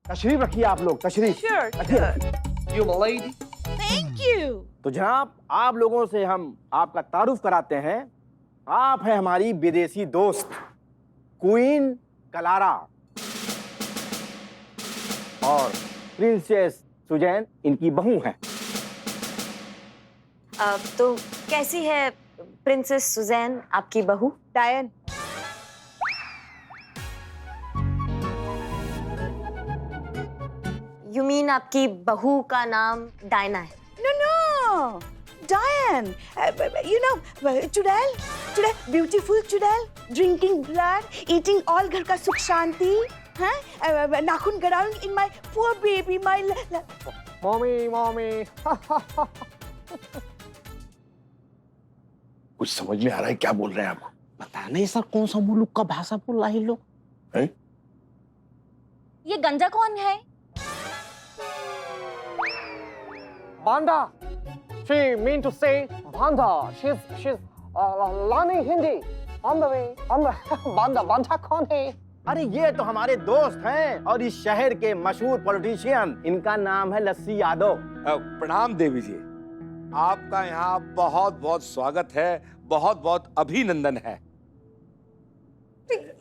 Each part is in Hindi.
तशरीफ रखिए आप लोग, तशरीफ रखिए। You my lady. Thank you. तो जनाब, आप लोगों से हम आपका तारुफ कराते हैं। आप हैं हमारी विदेशी दोस्त क्वीन क्लारा और प्रिंसेस सुजैन इनकी बहू हैं। तो कैसी है प्रिंसेस सुजैन आपकी बहू? डायन, यू मीन आपकी बहू का नाम डायना है? no, Diane. You know, चुड़ैल, beautiful चुड़ैल, drinking blood, eating all घर का सुख शांति, हाँ? नाखून गड़ाऊं in my poor baby, my. Mummy कुछ समझ में आ रहा है क्या बोल रहे हैं आप? पता नहीं सर, कौन सा मुल्क का भाषा बोल रहा है ये लोग? हैं? ये गंजा कौन है? Banda, she mean to say Banda, she's learning Hindi on the way, Banda कौन है? अरे ये तो हमारे दोस्त हैं और इस शहर के मशहूर पॉलिटिशियन, इनका नाम है लस्सी यादव। प्रणाम देवी जी, आपका यहाँ बहुत बहुत स्वागत है, बहुत बहुत अभिनंदन है।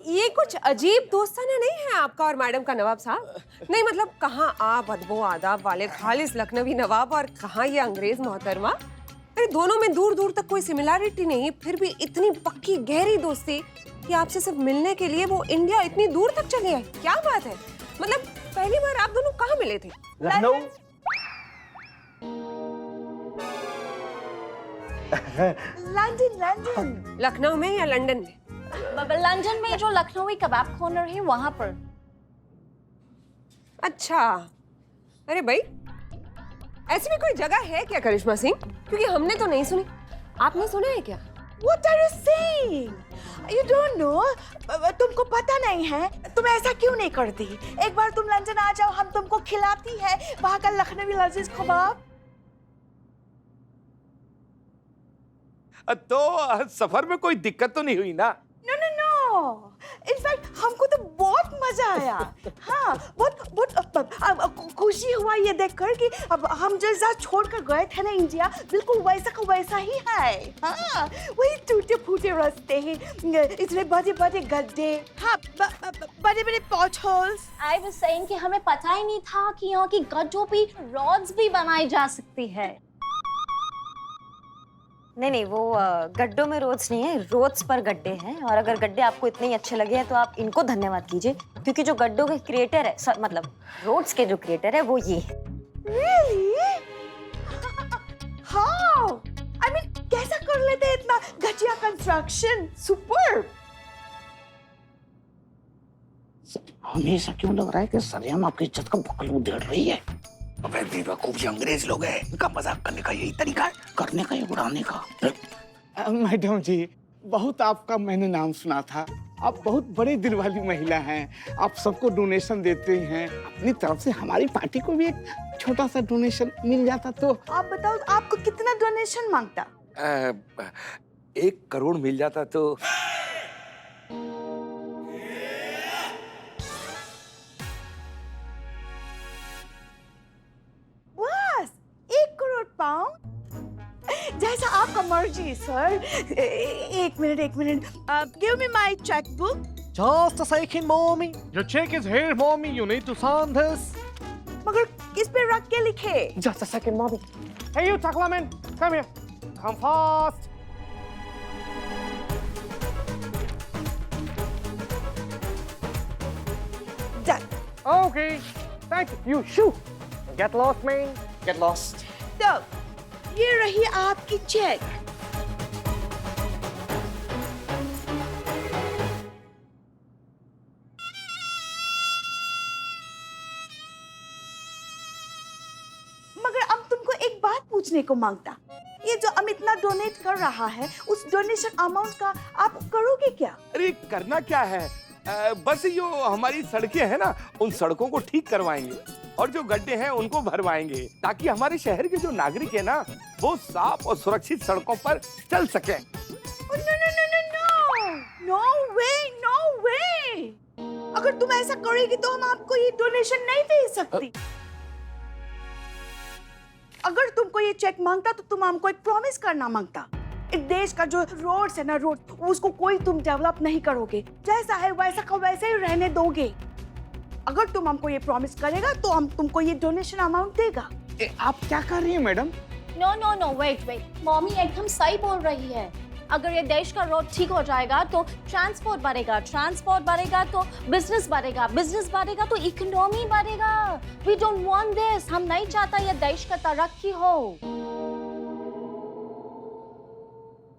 ये कुछ अजीब दोस्ताना नहीं है आपका और मैडम का नवाब साहब? नहीं मतलब कहाँ आप अदबो आदाब वाले खालिस लखनवी नवाब और कहाँ ये अंग्रेज मोहतरमा? अरे दोनों में दूर दूर तक कोई सिमिलैरिटी नहीं, फिर भी इतनी पक्की गहरी दोस्ती कि आपसे सिर्फ मिलने के लिए वो इंडिया इतनी दूर तक चले आए। क्या बात है? मतलब पहली बार आप दोनों कहाँ मिले थे? लखनऊ। लंदन। लखनऊ में या लंदन में? लंदन में जो लखनवी कबाब कॉर्नर है वहां पर। अच्छा, अरे भाई ऐसी भी कोई जगह है क्या करिश्मा सिंह? क्योंकि हमने तो नहीं सुनी। आपने सुना है क्या? What are you saying? You don't know? तुमको पता नहीं है? तुम ऐसा क्यों नहीं करती? एक बार तुम लंदन आ जाओ, हम तुमको खिलाती है वहाँ का लखनवी लजीज कबाब। तो सफर में कोई दिक्कत तो नहीं हुई ना? No. इनफैक्ट हमको तो बहुत मजा आया। हाँ, बहुत खुशी हुआ ये देखकर कि अब हम जैसा छोड़कर गए थे ना इंडिया, बिल्कुल वैसा का वैसा ही है। हाँ, वही टूटे फूटे रास्ते हैं, इतने बड़े बड़े गड्ढे, हाँ, बड़े बड़े पॉच होल्स। आई वाज सेइंग कि हमें पता ही नहीं था कि यहाँ की गड्ढों पे रॉड्स भी बनाई जा सकती है। नहीं, वो गड्ढों में रोड्स नहीं है, रोड्स पर गड्ढे हैं। और अगर गड्ढे आपको इतने ही अच्छे लगे हैं तो आप इनको धन्यवाद कीजिए, क्योंकि जो गड्ढों के क्रिएटर है, मतलब रोड्स के जो क्रिएटर है वो ये है। Really? How? I mean, कैसा कर लेते हैं इतना घटिया कंस्ट्रक्शन? Superb! हमेशा क्यों लग रहा है कि सरेआम आपकी इज्जत का बकल उधेड़ रही है? अबे बेवकूफ, ये अंग्रेज लोग हैं, इनका मजाक करने का यही तरीका है। करने का या उड़ाने का? मैडम जी, बहुत आपका मैंने नाम सुना था। आप बहुत बड़े दिल वाली महिला हैं। आप सबको डोनेशन देते हैं। अपनी तरफ से हमारी पार्टी को भी एक छोटा सा डोनेशन मिल जाता तो। आप बताओ, आपको कितना डोनेशन मांगता? 1 करोड़ मिल जाता तो। बस 1 करोड़ पाउंड? जैसा आपका मर्जी सर। एक minute. Give me my checkbook. Just a second, mommy. Your check is here, mommy. You need to sign this. मगर किस पे रख के लिखे? Just a second, mommy. Hey, you Taklaman, come here. Come fast. Done. Okay. Thank you. You shoot. Get lost, man. Get lost. तो ये रही आपकी चेक। मगर अब तुमको एक बात पूछने को मांगता। ये जो अमित इतना डोनेट कर रहा है, उस डोनेशन अमाउंट का आप करोगे क्या? अरे करना क्या है, बस यो हमारी सड़कें हैं ना, उन सड़कों को ठीक करवाएंगे और जो गड्ढे हैं उनको भरवाएंगे, ताकि हमारे शहर के जो नागरिक है ना, वो साफ और सुरक्षित सड़कों पर चल सकें। नो वे। अगर तुम ऐसा करोगी तो हम आपको ये डोनेशन नहीं दे सकती। अगर तुमको ये चेक मांगता तो तुम हमको एक प्रॉमिस करना मांगता। इस देश का जो रोड्स है ना, रोड, उसको कोई तुम डेवलप नहीं करोगे, जैसा है वैसा का वैसे ही रहने दोगे। अगर तुम हमको ये प्रॉमिस करेगा तो हम तुमको ये डोनेशन अमाउंट देगा। आप क्या कर रही हैं madam? No no no, wait, mommy एकदम सही बोल रही है। अगर ये देश का रोड ठीक हो जाएगा तो ट्रांसपोर्ट बढ़ेगा तो बिजनेस बढ़ेगा तो इकोनॉमी बढ़ेगा। वी डोंट वांट दिस, हम नहीं चाहता ये देश का तरक्की हो।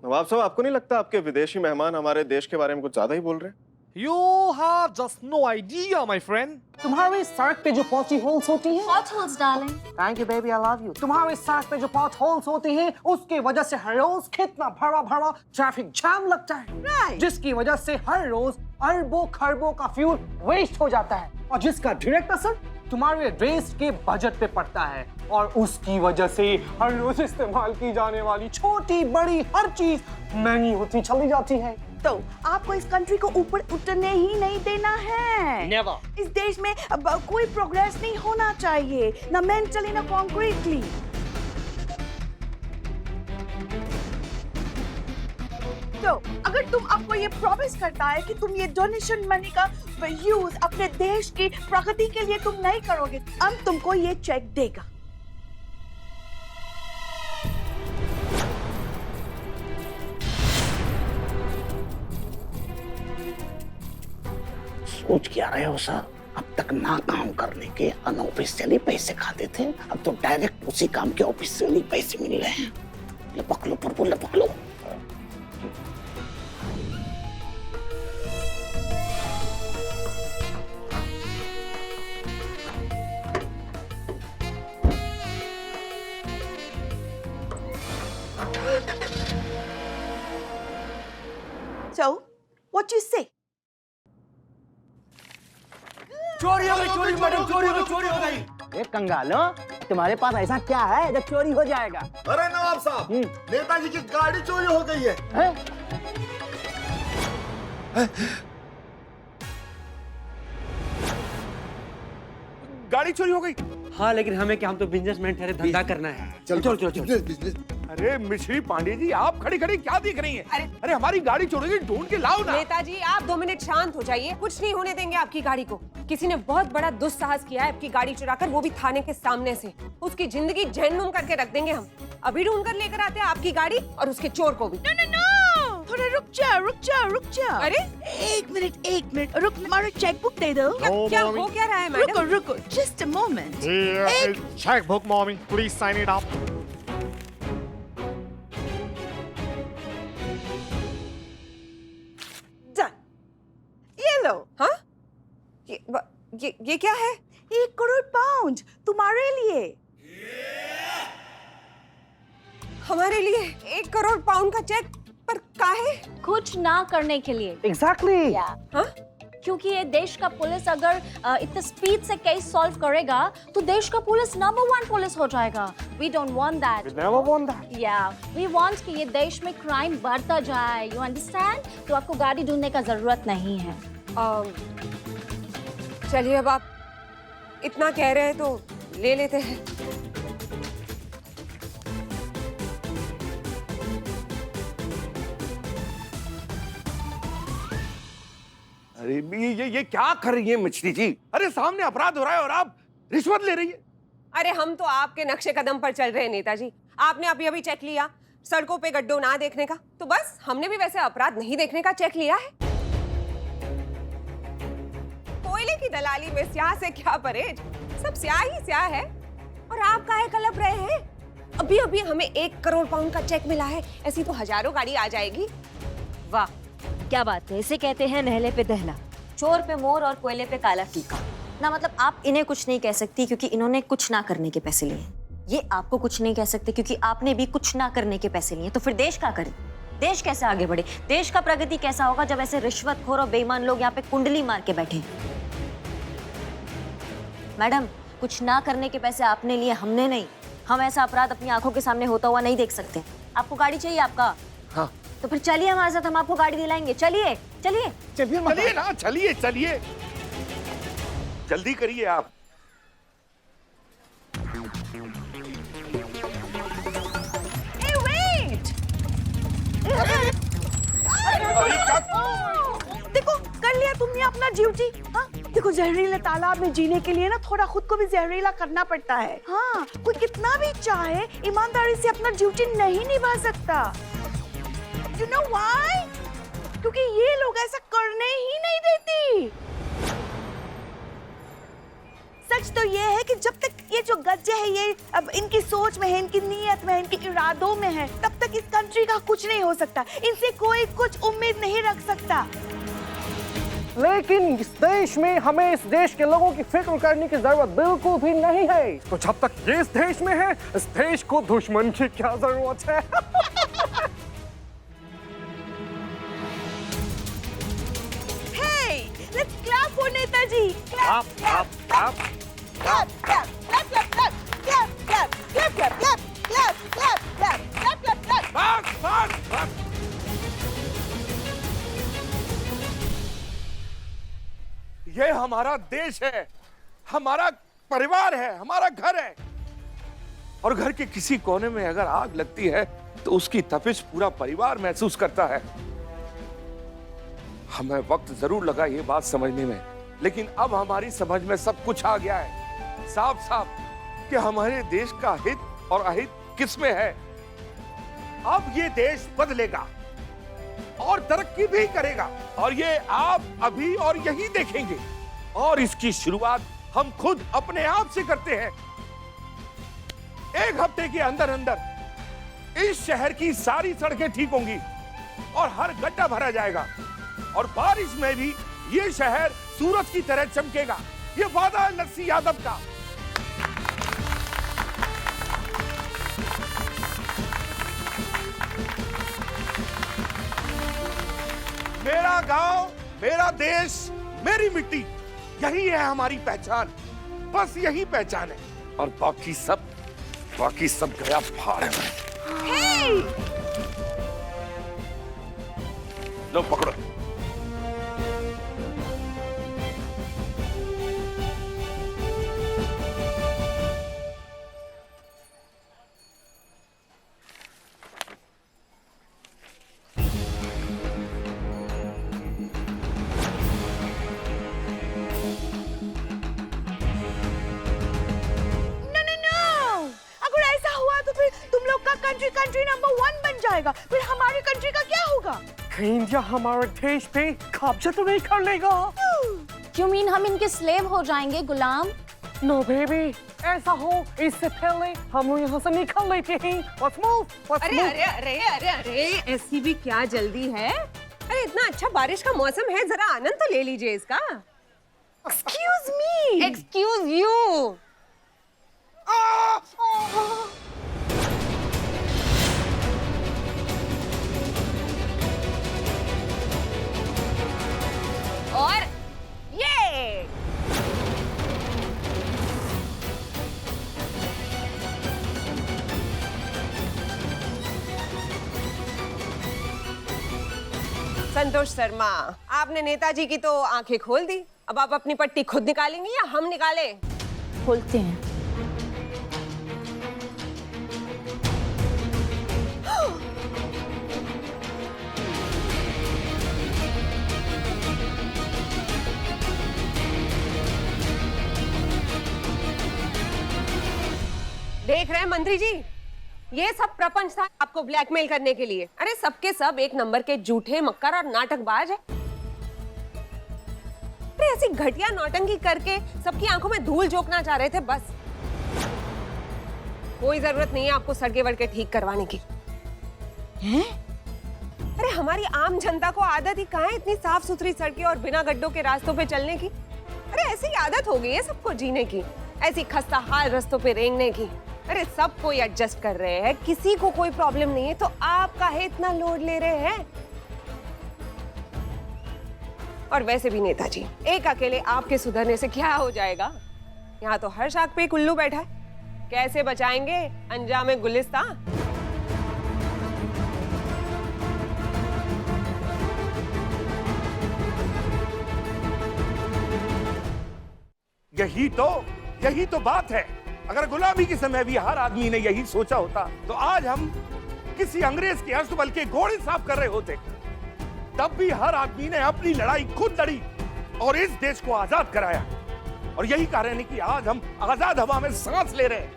नवाब साहब, आपको नहीं लगता आपके विदेशी मेहमान हमारे देश के बारे में कुछ ज्यादा ही बोल रहे हैं? You have just no idea, my friend. तुम्हारी सड़क पे जो पॉटी होल्स होती हैं, Potholes, darling. Thank you baby, I love you. तुम्हारी सड़क पे जो पॉट होल्स होती हैं, उसकी वजह से हर रोज कितना भरा ट्रैफिक जाम लगता है, Right. जिसकी वजह से हर रोज अरबों खरबों का फ्यूल वेस्ट हो जाता है, और जिसका डायरेक्ट असर तुम्हारे देश के बजट पे पड़ता है, और उसकी वजह से हर रोज इस्तेमाल की जाने वाली छोटी बड़ी हर चीज महंगी होती चली जाती है। तो आपको इस कंट्री को ऊपर उठने ही नहीं देना है। Never. इस देश में अब कोई प्रोग्रेस नहीं होना चाहिए, ना मेंटली ना कॉन्क्रीटली। तो अगर तुम आपको ये प्रॉमिस करता है कि तुम ये डोनेशन मनी का यूज अपने देश की प्रगति के लिए तुम नहीं करोगे, हम तुमको ये चेक देगा। सोच क्या रहे हो सर? अब तक ना काम करने के अनऑफिशियली पैसे खाते थे, अब तो डायरेक्ट उसी काम के ऑफिशियली पैसे मिल रहे हैं। लपक लो प्रभु, लपक लो। So, what you say? चोरी हो गई मैडम, चोरी हो गई। ए कंगालो, तुम्हारे पास ऐसा क्या है जो चोरी हो जाएगा? अरे नवाब साहब, नेताजी की गाड़ी चोरी हो गई है। गाड़ी चोरी हो गई? हाँ, लेकिन हमें क्या, हम तो बिजनेसमैन ठहरे, धंधा करना है। चलो। अरे मिश्री पांडे जी, आप खड़ी खड़ी क्या देख रही हैं? अरे हमारी गाड़ी चोरी गई, ढूंढ के लाओ ना। नेताजी, आप 2 मिनट शांत हो जाइए। कुछ नहीं होने देंगे आपकी गाड़ी को। किसी ने बहुत बड़ा दुस्साहस किया है आपकी गाड़ी चुराकर, वो भी थाने के सामने से। उसकी जिंदगी जहन्नुम करके रख देंगे हम। अभी ढूंढ कर लेकर आते हैं आपकी गाड़ी और उसके चोर को भी। No, थोड़ा रुक जा। अरे एक मिनट, रुक, हमारा चेकबुक दे दो। क्या हो क्या रहा है मैडम? रुको, just a moment. checkbook, mommy. Please sign it up. Done. ये लो। हाँ? ये क्या है? 1 करोड़ पाउंड तुम्हारे लिए। हमारे लिए 1 करोड़ पाउंड का चेक, पर काहे? कुछ ना करने के लिए। एग्जैक्टली। हाँ? क्योंकि ये देश का पुलिस अगर इतने स्पीड से केस सॉल्व करेगा तो देश का पुलिस नंबर 1 पुलिस हो जाएगा। We don't want that. We never want that. Yeah, we want कि ये देश में क्राइम बढ़ता जाए। You understand? तो आपको गाड़ी ढूंढने का जरूरत नहीं है। चलिए, अब आप इतना कह रहे हैं तो ले लेते हैं। अरे ये क्या कर रही है मिश्री जी? अरे सामने अपराध हो रहा है और आप रिश्वत ले रही है। अरे हम तो आपके नक्शे कदम पर चल रहे हैं नेताजी। आपने अभी चेक लिया सड़कों पे गड्ढों ना देखने का, तो बस हमने भी वैसे अपराध नहीं देखने का चेक लिया है। कोयले की दलाली में स्याह से क्या परहेज, सब स्याह ही स्याह है। और आप काहे कलप रहे हैं? अभी हमें 1 करोड़ पाउंड का चेक मिला है, ऐसी तो हजारों गाड़ी आ जाएगी। वाह, क्या बात है। इसे कहते हैं नहले पे दहला, चोर पे मोर और कोयले पे काला टीका। ना मतलब आप इन्हें कुछ नहीं कह सकती क्योंकि इन्होंने कुछ ना करने के पैसे लिए। ये आपको कुछ नहीं कह सकते क्योंकि आपने भी कुछ ना करने के पैसे लिए। तो फिर देश क्या करे? देश कैसे आगे बढ़े? देश का प्रगति कैसा होगा जब ऐसे रिश्वतखोर और बेईमान लोग यहाँ पे कुंडली मार के बैठे? मैडम, कुछ ना करने के पैसे आपने लिए, हमने नहीं। हम ऐसा अपराध अपनी आंखों के सामने होता हुआ नहीं देख सकते। आपको गाड़ी चाहिए आपका? हाँ। तो फिर चलिए हमारे साथ, हम आपको गाड़ी दिलाएंगे। चलिए चलिए चलिए ना, चलिए। जल्दी करिए आप। Hey, wait! देखो कर लिया तुमने अपना ड्यूटी। हाँ देखो, जहरीले तालाब में जीने के लिए ना थोड़ा खुद को भी जहरीला करना पड़ता है। हाँ, कोई कितना भी चाहे ईमानदारी से अपना ड्यूटी नहीं निभा सकता। You know why? क्योंकि ये लोग ऐसा करने ही नहीं देती। सच तो ये है कि जब तक ये जो गज्जे है ये अब इनकी सोच में है, इनकी नीयत में है, इनके इरादों में है, तब तक इस कंट्री का कुछ नहीं हो सकता। इनसे कोई कुछ उम्मीद नहीं रख सकता। लेकिन इस देश में हमें इस देश के लोगों की फिक्र करने की जरूरत बिल्कुल भी नहीं है। तो जब तक ये इस देश में है, इस देश को दुश्मन की क्या जरूरत है? Hey, let's clap for Netaji. Clap, clap, clap. Clap, clap, clap, clap, clap, clap, clap, clap, clap, clap, clap, clap, clap, clap, clap, clap. बस बस बस। ये हमारा देश है, हमारा परिवार है, हमारा घर है। और घर के किसी कोने में अगर आग लगती है तो उसकी तपिश पूरा परिवार महसूस करता है। हमें वक्त जरूर लगा ये बात समझने में, लेकिन अब हमारी समझ में सब कुछ आ गया है साफ साफ कि हमारे देश का हित और अहित किसमें है। अब ये देश बदलेगा और तरक्की भी करेगा, और ये आप अभी और यही देखेंगे। और इसकी शुरुआत हम खुद अपने आप से करते हैं। 1 हफ्ते के अंदर अंदर इस शहर की सारी सड़कें ठीक होंगी और हर गड्ढा भरा जाएगा, और बारिश में भी ये शहर सूरज की तरह चमकेगा। ये वादा है नरसिंह यादव का। मेरा गांव, मेरा देश, मेरी मिट्टी, यही है हमारी पहचान। बस यही पहचान है, और बाकी सब गया फाड़ में। Hey! लो पकड़ो। कंट्री नंबर 1 बन जाएगा, फिर हमारी कंट्री का क्या होगा? इंडिया हमारे देश पे कब्जा तो नहीं कर लेगा। You mean हम इनके स्लेव हो जाएंगे, गुलाम? नो बेबी, ऐसा हो इससे पहले हम लोग यहाँ से निकल लेते हैं। Let's move, let's अरे move. अरे अरे अरे अरे, ऐसी भी क्या जल्दी है? अरे इतना अच्छा बारिश का मौसम है, जरा आनंद तो ले लीजिए इसका। Excuse me. Excuse you. और ये संतोष शर्मा, आपने नेताजी की तो आंखें खोल दी। अब आप अपनी पट्टी खुद निकालेंगी या हम निकालें? खोलते हैं। देख रहे हैं मंत्री जी, ये सब प्रपंच था आपको ब्लैकमेल करने के लिए। अरे सबके सब एक नंबर के झूठे, मक्कार और नाटकबाज है। अरे ऐसी घटिया नौटंकी करके सबकी आंखों में धूल झोंकना चाह रहे थे बस। कोई जरूरत नहीं है आपको सड़के वड़के ठीक करवाने की। हैं? अरे हमारी आम जनता को आदत ही कहाँ है इतनी साफ सुथरी सड़कें और बिना गड्ढों के रास्तों पे चलने की। अरे ऐसी आदत हो गई है सबको जीने की, ऐसी खस्ता हाल रास्तों पे रेंगने की। अरे सब कोई एडजस्ट कर रहे हैं, किसी को कोई प्रॉब्लम नहीं है, तो आप काहे इतना लोड ले रहे हैं? और वैसे भी नेताजी, एक अकेले आपके सुधरने से क्या हो जाएगा? यहाँ तो हर शाख पे कुल्लू बैठा है, कैसे बचाएंगे अंजाम गुलिस्तान? यही तो बात है। अगर गुलामी के समय भी हर आदमी ने यही सोचा होता तो आज हम किसी अंग्रेज के अस्तबल के घोड़े साफ कर रहे होते। तब भी हर आदमी ने अपनी लड़ाई खुद लड़ी और इस देश को आजाद कराया। और यही कारण है कि आज हम आजाद हवा में सांस ले रहे हैं।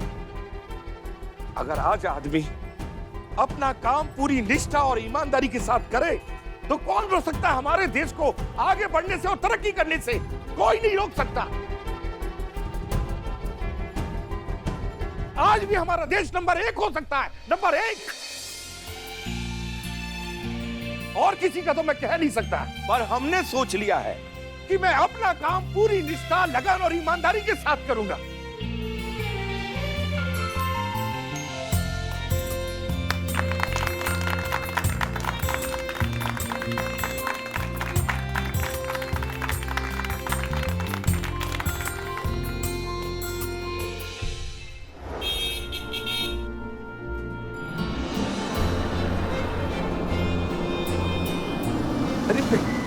अगर आज आदमी अपना काम पूरी निष्ठा और ईमानदारी के साथ करे तो कौन रोक सकता है हमारे देश को आगे बढ़ने से और तरक्की करने से? कोई नहीं रोक सकता। आज भी हमारा देश नंबर 1 हो सकता है, नंबर 1। और किसी का तो मैं कह नहीं सकता, पर हमने सोच लिया है कि मैं अपना काम पूरी निष्ठा, लगन और ईमानदारी के साथ करूंगा।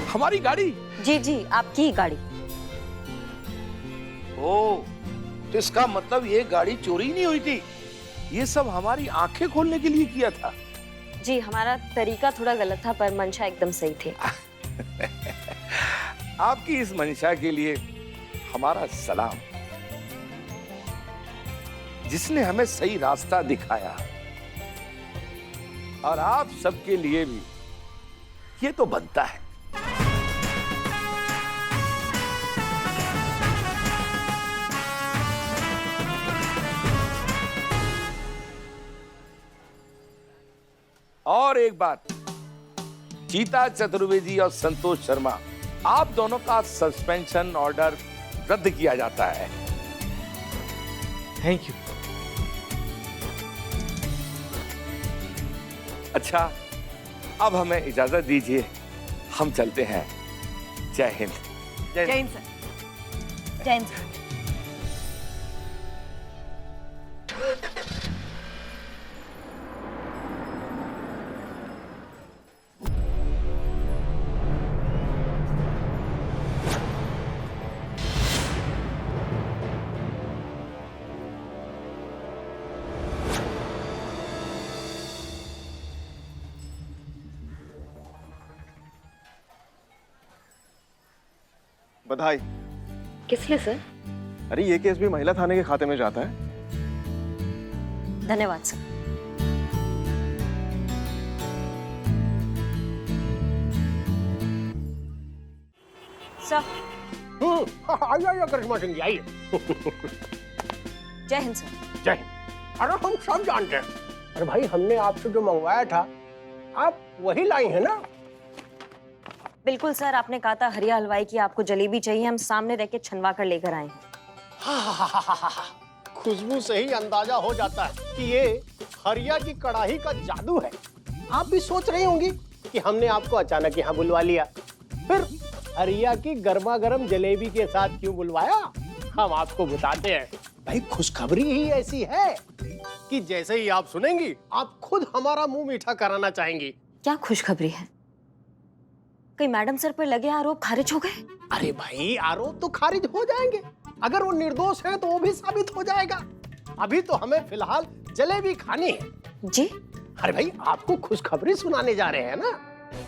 हमारी गाड़ी? जी जी, आपकी ही गाड़ी। ओ, तो इसका मतलब ये गाड़ी चोरी नहीं हुई थी, ये सब हमारी आंखें खोलने के लिए किया था। जी, हमारा तरीका थोड़ा गलत था पर मंशा एकदम सही थी। आपकी इस मंशा के लिए हमारा सलाम, जिसने हमें सही रास्ता दिखाया। और आप सबके लिए भी ये तो बनता है। और एक बात, चीता चतुर्वेदी और संतोष शर्मा, आप दोनों का सस्पेंशन ऑर्डर रद्द किया जाता है। Thank you. अच्छा, अब हमें इजाजत दीजिए, हम चलते हैं। जय हिंद। जय हिंद सर। जय हिंद सर। बधाई। किस लिए सर? अरे ये केस भी महिला थाने के खाते में जाता है। धन्यवाद सर। सर, आइए करिश्मा सिंह जी, आइए। जय हिंद सर। जय हिंद। अरे हम सब जानते हैं। अरे भाई, हमने आपसे जो मंगवाया था आप वही लाई है ना? बिल्कुल सर, आपने कहा था हरिया हलवाई की आपको जलेबी चाहिए, हम सामने रह के छनवा कर लेकर आए हैं। खुशबू से ही अंदाजा हो जाता है कि ये हरिया की कढ़ाई का जादू है। आप भी सोच रही होंगी कि हमने आपको अचानक यहाँ बुलवा लिया, फिर हरिया की गर्मा गर्म जलेबी के साथ क्यों बुलवाया, हम आपको बताते हैं। भाई, खुशखबरी ही ऐसी है कि जैसे ही आप सुनेंगी आप खुद हमारा मुंह मीठा कराना चाहेंगी। क्या खुशखबरी है? कहीं मैडम सर पर लगे आरोप खारिज हो गए? अरे भाई, आरोप तो खारिज हो जाएंगे, अगर वो निर्दोष है तो वो भी साबित हो जाएगा। अभी तो हमें फिलहाल जलेबी खानी है। जी? अरे भाई, आपको खुशखबरी सुनाने जा रहे हैं ना।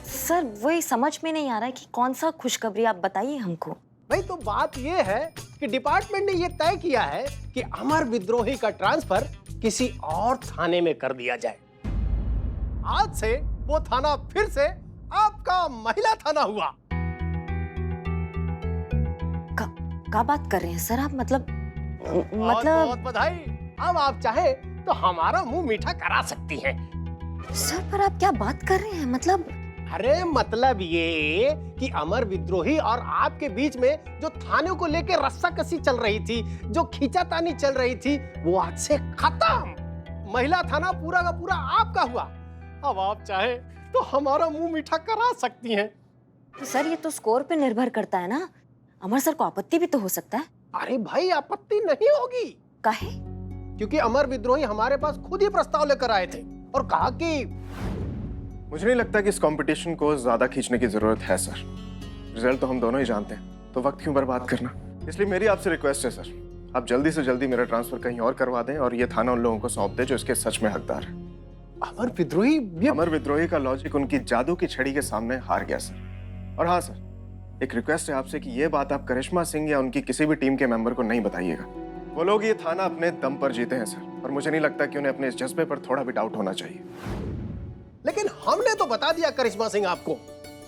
सर, वही समझ में नहीं आ रहा है कि कौन सा खुशखबरी, आप बताइए हमको। भाई, तो बात ये है कि डिपार्टमेंट ने ये तय किया है कि अमर विद्रोही का ट्रांसफर किसी और थाने में कर दिया जाए। आज से वो थाना फिर से आपका महिला थाना हुआ। क्या बात कर रहे हैं सर आप? मतलब बहुत बधाई। अब आप चाहे तो हमारा मुंह मीठा करा सकती हैं। सर, पर आप क्या बात कर रहे हैं? मतलब अरे मतलब ये कि अमर विद्रोही और आपके बीच में जो थाने को लेकर रस्साकसी चल रही थी, जो खींचातानी चल रही थी, वो आज से खत्म। महिला थाना पूरा का पूरा आपका हुआ। अब आप चाहे तो हमारा मुंह मीठा करा सकती हैं। तो सर, ये तो स्कोर पे निर्भर करता है ना, अमर सर को आपत्ति भी तो हो सकता है। अरे भाई, आपत्ति नहीं होगी। काहे? क्योंकि अमर विद्रोही हमारे पास खुद ही प्रस्ताव लेकर आए थे और कहा कि मुझे नहीं लगता कि इस कंपटीशन को ज्यादा खींचने की जरूरत है सर। रिजल्ट तो हम दोनों ही जानते हैं, तो वक्त क्यों बर्बाद करना। इसलिए मेरी आपसे रिक्वेस्ट है सर, आप जल्दी से जल्दी मेरा ट्रांसफर कहीं और करवा दें और ये थाना उन लोगों को सौंप दे जो इसके सच में हकदार है। अमर विद्रोही अमर विद्रोही का लॉजिक उनकी जादू की छड़ी के सामने हार गया सर। और हाँ सर, एक रिक्वेस्ट है आपसे कि ये बात आप करिश्मा सिंह या उनकी किसी भी टीम के मेंबर को नहीं बताइएगा। वो लोग ये थाना अपने दम पर जीते हैं सर, और मुझे नहीं लगता कि उन्हें अपने इस जज्बे पर थोड़ा भी डाउट होना चाहिए। लेकिन हमने तो बता दिया करिश्मा सिंह आपको,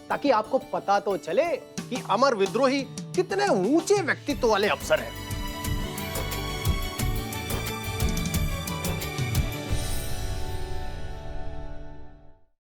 ताकि आपको पता तो चले कि अमर विद्रोही कितने ऊंचे व्यक्तित्व वाले अफसर हैं।